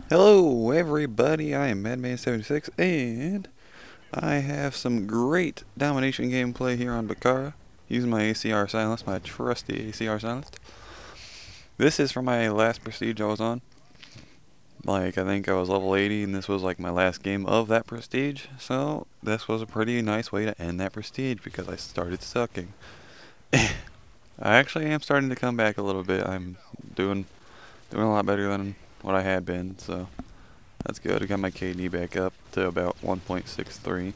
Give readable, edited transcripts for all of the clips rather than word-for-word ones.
Hello everybody, I am MW3 and I have some great Domination gameplay here on Bakara using my ACR Silence, my trusty ACR Silence. This is from my last prestige I was on. I think I was level 80 and this was like my last game of that prestige, so this was a pretty nice way to end that prestige because I started sucking. I actually am starting to come back a little bit. I'm doing a lot better than what I had been, so that's good. I got my KD back up to about 1.63.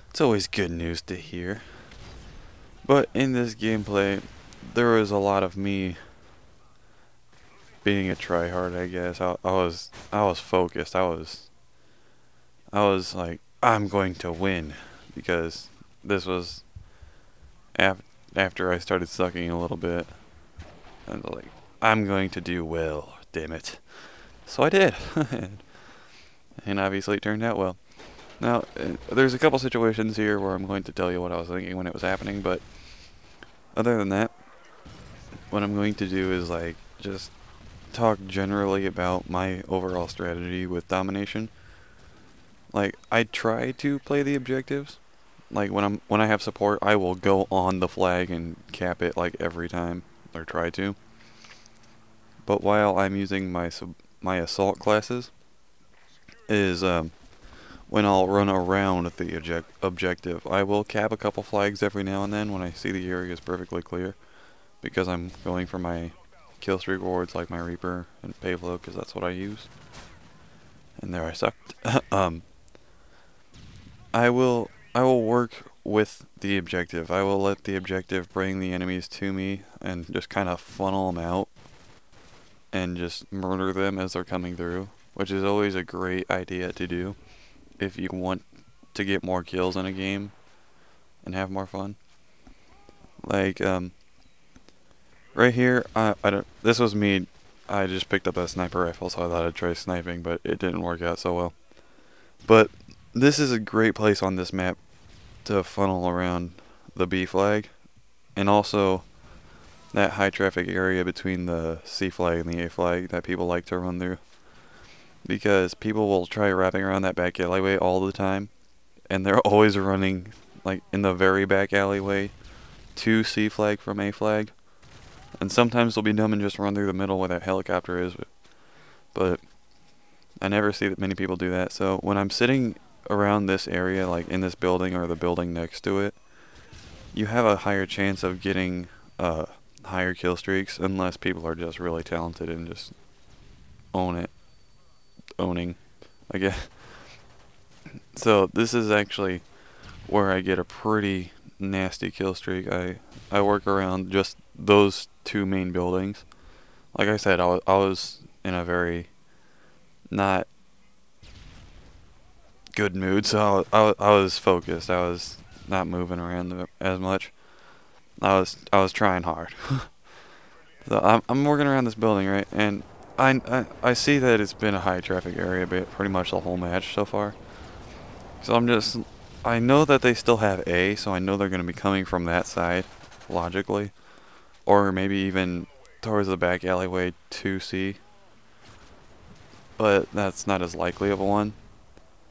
It's always good news to hear. But in this gameplay, there was a lot of me being a tryhard, I guess. I was focused. I was like, I'm going to win because this was after I started sucking a little bit. I was like, I'm going to do well, damn it. So I did. And obviously it turned out well. Now, there's a couple situations here where I'm going to tell you what I was thinking when it was happening, but other than that, what I'm going to do is just talk generally about my overall strategy with Domination. I try to play the objectives. When I have support, I will go on the flag and cap it every time, or try to. But while I'm using my assault classes, is when I'll run around the objective, I will cap a couple flags every now and then when I see the area is perfectly clear, because I'm going for my kill streak rewards like my Reaper and Payload, because that's what I use. And there I sucked. I will work with the objective. I will let the objective bring the enemies to me and just kind of funnel them out and just murder them as they're coming through, which is always a great idea to do if you want to get more kills in a game and have more fun. Like right here, I don't. This was me. I just picked up a sniper rifle, so I thought I'd try sniping, but it didn't work out so well. But this is a great place on this map to funnel around the B flag, and also that high traffic area between the C flag and the A flag that people like to run through. Because people will try wrapping around that back alleyway all the time, and they're always running in the very back alleyway to C flag from A flag. And sometimes they'll be dumb and just run through the middle where that helicopter is, but I never see that many people do that. So when I'm sitting around this area, like in this building or the building next to it, you have a higher chance of getting higher kill streaks unless people are just really talented and just owning, I guess. So this is actually where I get a pretty nasty kill streak. I work around just those two main buildings. Like I said, I was in a very not good mood, so I was focused. I was not moving around as much. I was trying hard. So I'm working around this building, right, and I see that it's been a high traffic area pretty much the whole match so far. So I know that they still have A, so I know they're going to be coming from that side, logically, or maybe even towards the back alleyway to C. But that's not as likely of a one.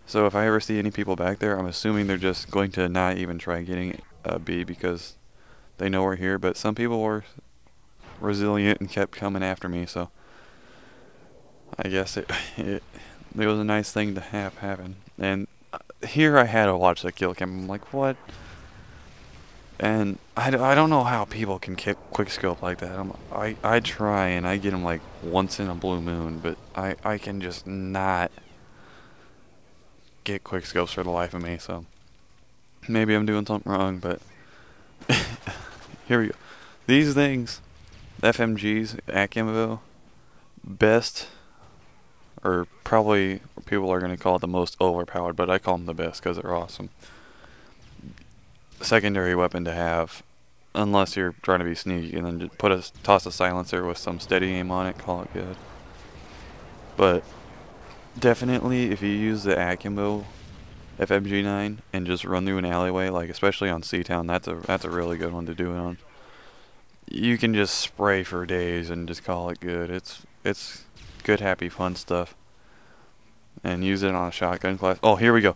So if I ever see any people back there, I'm assuming they're just going to not even try getting a B because they know we're here. But some people were resilient and kept coming after me, so I guess it was a nice thing to have happen. And here I had to watch the kill cam. I'm like, what? And I don't know how people can quick scope like that. I try and I get them like once in a blue moon, but I can just not get quick scopes for the life of me. So maybe I'm doing something wrong, but here we go. These things, FMGs, Akimbo, best, or probably people are going to call it the most overpowered, but I call them the best because they're awesome. Secondary weapon to have, unless you're trying to be sneaky, and then just toss a silencer with some steady aim on it, call it good. But definitely, if you use the Akimbo FMG9 and just run through an alleyway, especially on C-Town, that's a really good one to do it on. You can just spray for days and just call it good. It's good good, happy, fun stuff. And use it on a shotgun class. Oh, here we go.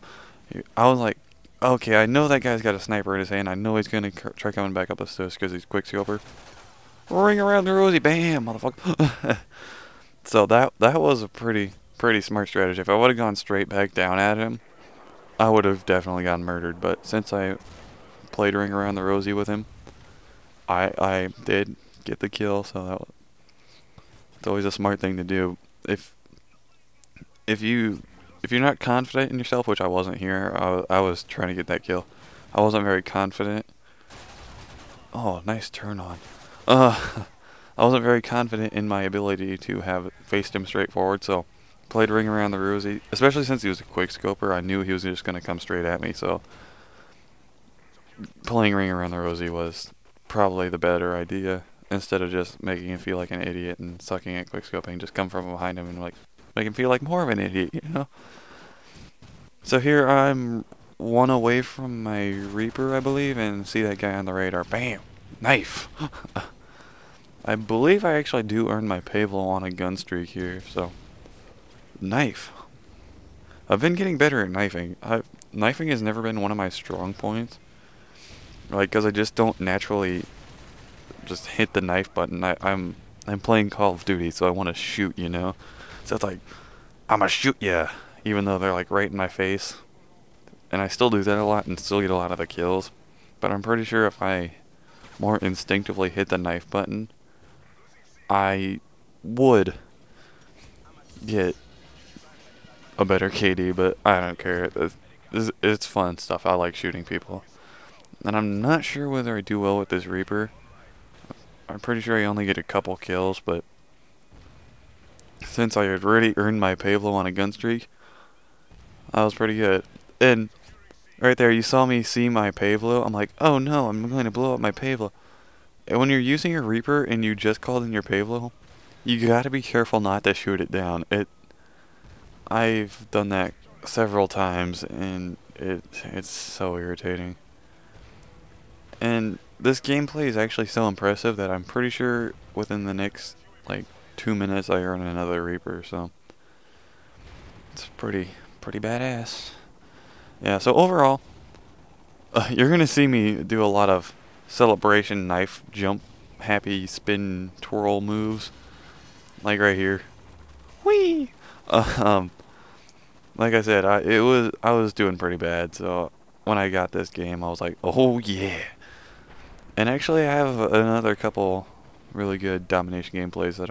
I was like, okay, I know that guy's got a sniper in his hand. I know he's going to try coming back up the stairs because he's quick scoper. Ring around the rosy. Bam, motherfucker. So that was a pretty smart strategy. If I would have gone straight back down at him, I would have definitely gotten murdered. But since I played ring around the rosy with him, I did get the kill. So it's always a smart thing to do. If you're not confident in yourself, which I wasn't here, I was trying to get that kill. I wasn't very confident. Oh, nice turn on. I wasn't very confident in my ability to have faced him straight forward, so played ring around the rosy. Especially since he was a quick scoper, I knew he was just going to come straight at me, so playing ring around the rosy was probably the better idea. Instead of just making him feel like an idiot and sucking at quick scoping, just come from behind him and like make him feel like more of an idiot, you know? So here I'm one away from my Reaper, I believe, and see that guy on the radar. Bam! Knife! I believe I actually do earn my Pavlo on a gun streak here, so... Knife. I've been getting better at knifing. Knifing has never been one of my strong points. Like, because I just don't naturally just hit the knife button. I'm playing Call of Duty, so I want to shoot, you know? So it's like, I'ma shoot ya! Even though they're like right in my face. And I still do that a lot and still get a lot of the kills. But I'm pretty sure if I more instinctively hit the knife button, I would get a better KD, but I don't care. It's fun stuff. I like shooting people. And I'm not sure whether I do well with this Reaper. I'm pretty sure I only get a couple kills, but since I had already earned my Pavlo on a gun streak, I was pretty good. And right there, you saw me see my Pavlo. I'm like, oh no, I'm going to blow up my Pavlo. And when you're using your Reaper and you just called in your Pavlo, you gotta be careful not to shoot it down. I've done that several times, and it's so irritating. And this gameplay is actually so impressive that I'm pretty sure within the next, like, 2 minutes I earn another Reaper, so... It's pretty badass. Yeah, so overall, you're gonna see me do a lot of celebration knife jump, happy spin twirl moves, like right here. Whee! Like I said, I was doing pretty bad, so when I got this game, I was like, oh yeah. And actually, I have another couple really good domination gameplays that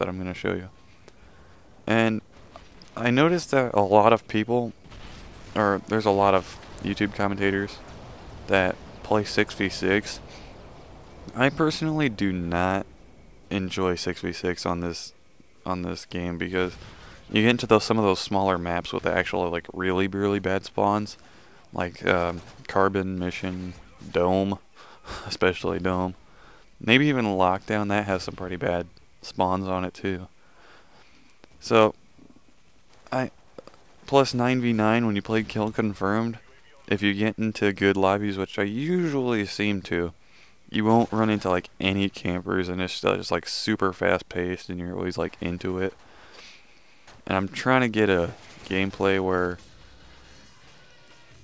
I'm gonna show you. And I noticed that a lot of people, or there's a lot of YouTube commentators that play 6v6. I personally do not enjoy 6v6 on this game because you get into some of those smaller maps with the actual like really bad spawns, like Carbon Mission, Dome, especially Dome. Maybe even Lockdown, that has some pretty bad spawns on it too. So plus 9v9 when you play Kill Confirmed, if you get into good lobbies, which I usually seem to, you won't run into like any campers, and it's just like super fast paced and you're always like into it. And I'm trying to get a gameplay where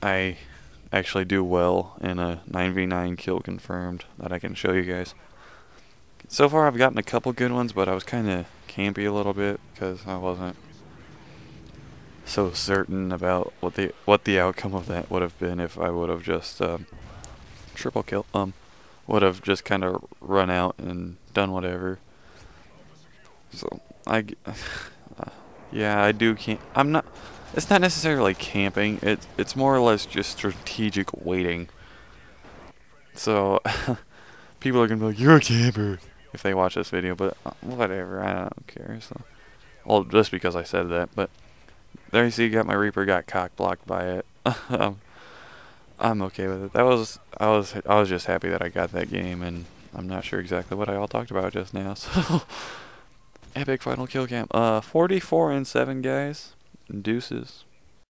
I actually do well in a 9v9 Kill Confirmed that I can show you guys. So far I've gotten a couple good ones, but I was kind of campy a little bit because I wasn't so certain about what the outcome of that would have been if I would have just triple kill would have just kind of run out and done whatever. So yeah, I do I'm not, it's not necessarily camping, it's more or less just strategic waiting. So people are gonna be like, you're a camper if they watch this video, but whatever, I don't care. So, well, just because I said that, but there you see, got cock blocked by it. I'm okay with it. I was just happy that I got that game, and I'm not sure exactly what I all talked about just now. So epic final kill cam. 44-7, guys. Deuces.